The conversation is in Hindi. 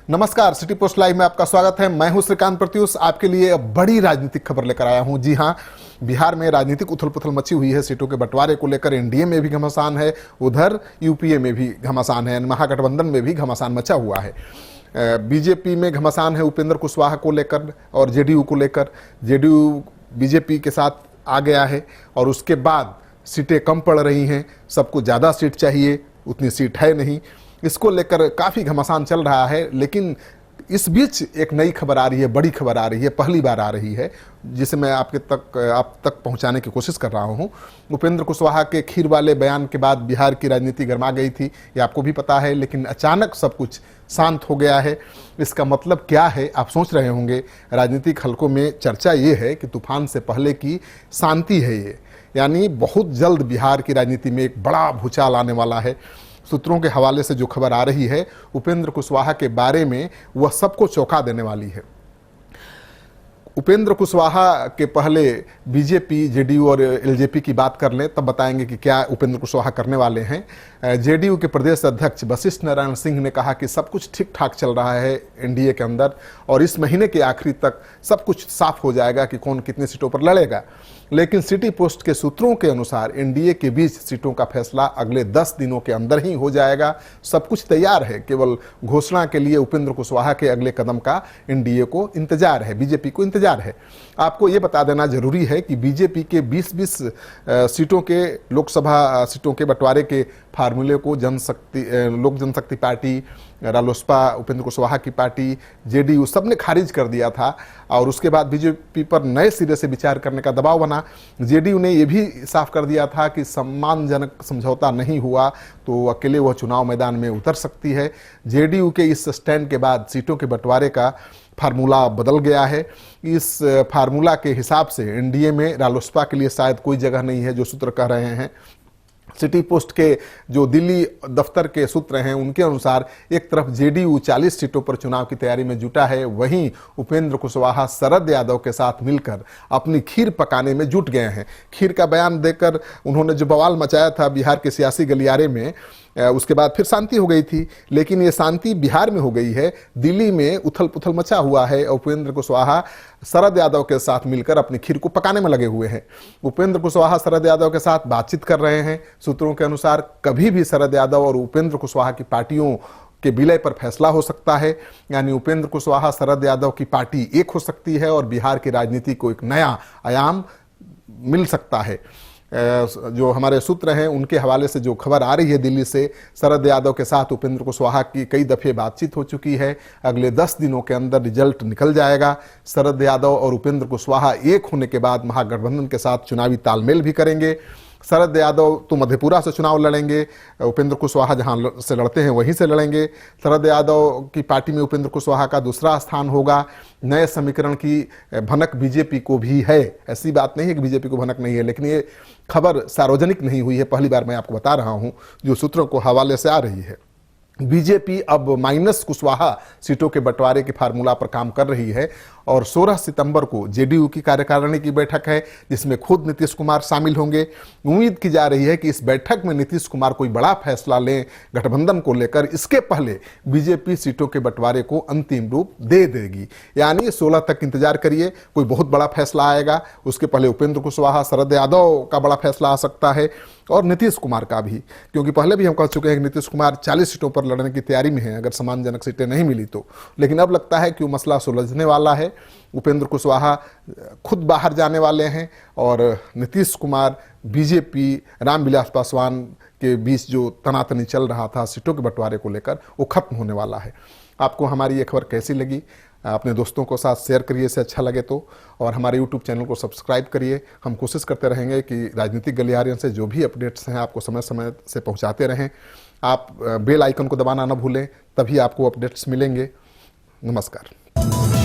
नमस्कार, सिटी पोस्ट लाइव में आपका स्वागत है। मैं हूं श्रीकांत प्रत्युष, आपके लिए बड़ी राजनीतिक खबर लेकर आया हूं। जी हां, बिहार में राजनीतिक उथल पुथल मची हुई है। सीटों के बंटवारे को लेकर एनडीए में भी घमासान है, उधर यूपीए में भी घमासान है, महागठबंधन में भी घमासान मचा हुआ है। बीजेपी में घमासान है उपेंद्र कुशवाहा को लेकर और जेडीयू को लेकर। जेडीयू बीजेपी के साथ आ गया है और उसके बाद सीटें कम पड़ रही हैं, सबको ज़्यादा सीट चाहिए, उतनी सीट है नहीं। इसको लेकर काफ़ी घमासान चल रहा है, लेकिन इस बीच एक नई खबर आ रही है, बड़ी खबर आ रही है, पहली बार आ रही है, जिसे मैं आप तक पहुंचाने की कोशिश कर रहा हूं। उपेंद्र कुशवाहा के खीर वाले बयान के बाद बिहार की राजनीति गर्मा गई थी, ये आपको भी पता है, लेकिन अचानक सब कुछ शांत हो गया है। इसका मतलब क्या है, आप सोच रहे होंगे। राजनीतिक हलकों में चर्चा ये है कि तूफान से पहले की शांति है ये, यानी बहुत जल्द बिहार की राजनीति में एक बड़ा भूचाल आने वाला है। सूत्रों के हवाले से जो खबर आ रही है उपेंद्र कुशवाहा के बारे में, वह सबको चौंका देने वाली है। उपेंद्र कुशवाहा के पहले बीजेपी, जेडीयू और एलजेपी की बात कर लें, तब बताएंगे कि क्या उपेंद्र कुशवाहा करने वाले हैं। जेडीयू के प्रदेश अध्यक्ष वशिष्ठ नारायण सिंह ने कहा कि सब कुछ ठीक ठाक चल रहा है एनडीए के अंदर और इस महीने के आखिरी तक सब कुछ साफ हो जाएगा कि कौन कितनी सीटों पर लड़ेगा। लेकिन सिटी पोस्ट के सूत्रों के अनुसार एनडीए के बीच सीटों का फैसला अगले 10 दिनों के अंदर ही हो जाएगा। सब कुछ तैयार है, केवल घोषणा के लिए उपेंद्र कुशवाहा के अगले कदम का एनडीए को इंतजार है, बीजेपी को इंतजार है। आपको ये बता देना जरूरी है कि बीजेपी के 20-20 सीटों के लोकसभा सीटों के बंटवारे के फार्मूले को लोक जनशक्ति पार्टी, रालोसपा, उपेंद्र कुशवाहा की पार्टी, जेडीयू सब ने खारिज कर दिया था और उसके बाद बीजेपी पर नए सिरे से विचार करने का दबाव बना। जेडीयू ने यह भी साफ कर दिया था कि सम्मानजनक समझौता नहीं हुआ तो अकेले वह चुनाव मैदान में उतर सकती है। जेडीयू के इस स्टैंड के बाद सीटों के बंटवारे का फार्मूला बदल गया है। इस फार्मूला के हिसाब से एनडीए में रालोसपा के लिए शायद कोई जगह नहीं है, जो सूत्र कह रहे हैं। सिटी पोस्ट के जो दिल्ली दफ्तर के सूत्र हैं उनके अनुसार एक तरफ जेडीयू 40 सीटों पर चुनाव की तैयारी में जुटा है, वहीं उपेंद्र कुशवाहा शरद यादव के साथ मिलकर अपनी खीर पकाने में जुट गए हैं। खीर का बयान देकर उन्होंने जो बवाल मचाया था बिहार के सियासी गलियारे में, उसके बाद फिर शांति हो गई थी, लेकिन ये शांति बिहार में हो गई है। दिल्ली में उथल पुथल मचा हुआ है। उपेंद्र कुशवाहा शरद यादव के साथ मिलकर अपनी खीर को पकाने में लगे हुए हैं। उपेंद्र कुशवाहा शरद यादव के साथ बातचीत कर रहे हैं। सूत्रों के अनुसार कभी भी शरद यादव और उपेंद्र कुशवाहा की पार्टियों के विलय पर फैसला हो सकता है, यानी उपेंद्र कुशवाहा शरद यादव की पार्टी एक हो सकती है और बिहार की राजनीति को एक नया आयाम मिल सकता है। जो हमारे सूत्र हैं उनके हवाले से जो खबर आ रही है दिल्ली से, शरद यादव के साथ उपेंद्र कुशवाहा की कई दफ़े बातचीत हो चुकी है। अगले 10 दिनों के अंदर रिजल्ट निकल जाएगा। शरद यादव और उपेंद्र कुशवाहा एक होने के बाद महागठबंधन के साथ चुनावी तालमेल भी करेंगे। शरद यादव तो मधेपुरा से चुनाव लड़ेंगे, उपेंद्र कुशवाहा जहां से लड़ते हैं वहीं से लड़ेंगे। शरद यादव की पार्टी में उपेंद्र कुशवाहा का दूसरा स्थान होगा। नए समीकरण की भनक बीजेपी को भी है, ऐसी बात नहीं है कि बीजेपी को भनक नहीं है, लेकिन ये खबर सार्वजनिक नहीं हुई है, पहली बार मैं आपको बता रहा हूं, जो सूत्रों को हवाले से आ रही है। बीजेपी अब माइनस कुशवाहा सीटों के बंटवारे के फार्मूला पर काम कर रही है और 16 सितंबर को जेडीयू की कार्यकारिणी की बैठक है, जिसमें खुद नीतीश कुमार शामिल होंगे। उम्मीद की जा रही है कि इस बैठक में नीतीश कुमार कोई बड़ा फैसला लें गठबंधन को लेकर। इसके पहले बीजेपी सीटों के बंटवारे को अंतिम रूप दे देगी, यानी 16 तक इंतजार करिए, कोई बहुत बड़ा फैसला आएगा। उसके पहले उपेंद्र कुशवाहा, शरद यादव का बड़ा फैसला आ सकता है और नीतीश कुमार का भी, क्योंकि पहले भी हम कह चुके हैं कि नीतीश कुमार 40 सीटों पर लड़ने की तैयारी में है अगर सम्मानजनक सीटें नहीं मिली तो। लेकिन अब लगता है कि वो मसला सुलझने वाला है। उपेंद्र कुशवाहा खुद बाहर जाने वाले हैं और नीतीश कुमार, बीजेपी, रामविलास पासवान के बीच जो तनातनी चल रहा था सीटों के बंटवारे को लेकर, वो खत्म होने वाला है। आपको हमारी ये खबर कैसी लगी? अपने दोस्तों को साथ शेयर करिए से अच्छा लगे तो, और हमारे YouTube चैनल को सब्सक्राइब करिए। हम कोशिश करते रहेंगे कि राजनीतिक गलियारे से जो भी अपडेट्स हैं आपको समय समय से पहुंचाते रहें। आप बेल आइकन को दबाना ना भूलें, तभी आपको अपडेट्स मिलेंगे। नमस्कार।